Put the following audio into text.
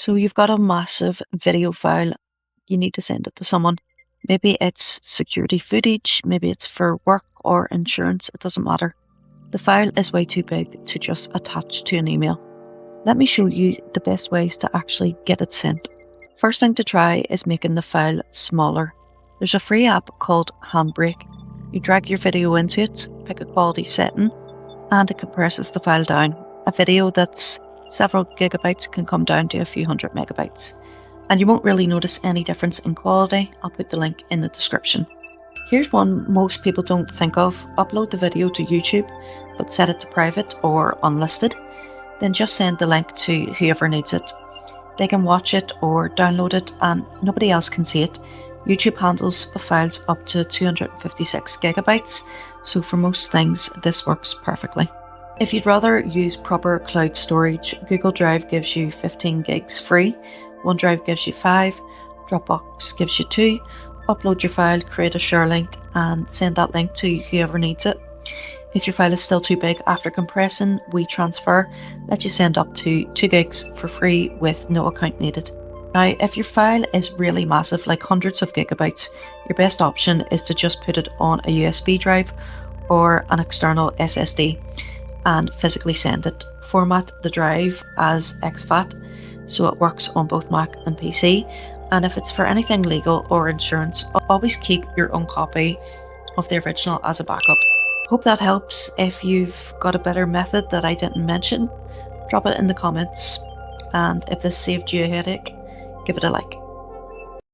So you've got a massive video file, you need to send it to someone. Maybe it's security footage, maybe it's for work or insurance, it doesn't matter. The file is way too big to just attach to an email. Let me show you the best ways to actually get it sent. First thing to try is making the file smaller. There's a free app called Handbrake. You drag your video into it, pick a quality setting, and it compresses the file down. A video that's several gigabytes can come down to a few hundred megabytes. And you won't really notice any difference in quality. I'll put the link in the description. Here's one most people don't think of. Upload the video to YouTube, but set it to private or unlisted. Then just send the link to whoever needs it. They can watch it or download it and nobody else can see it. YouTube handles files up to 256 gigabytes, so for most things this works perfectly. If you'd rather use proper cloud storage, Google Drive gives you 15 gigs free, OneDrive gives you 5, Dropbox gives you 2. Upload your file, create a share link and send that link to whoever needs it. If your file is still too big after compressing, WeTransfer lets you send up to 2 gigs for free with no account needed. Now, if your file is really massive, like hundreds of gigabytes, your best option is to just put it on a USB drive or an external SSD and physically send it. Format the drive as exFAT so it works on both Mac and PC. And if it's for anything legal or insurance, always keep your own copy of the original as a backup. Hope that helps. If you've got a better method that I didn't mention, drop it in the comments. And if this saved you a headache, give it a like.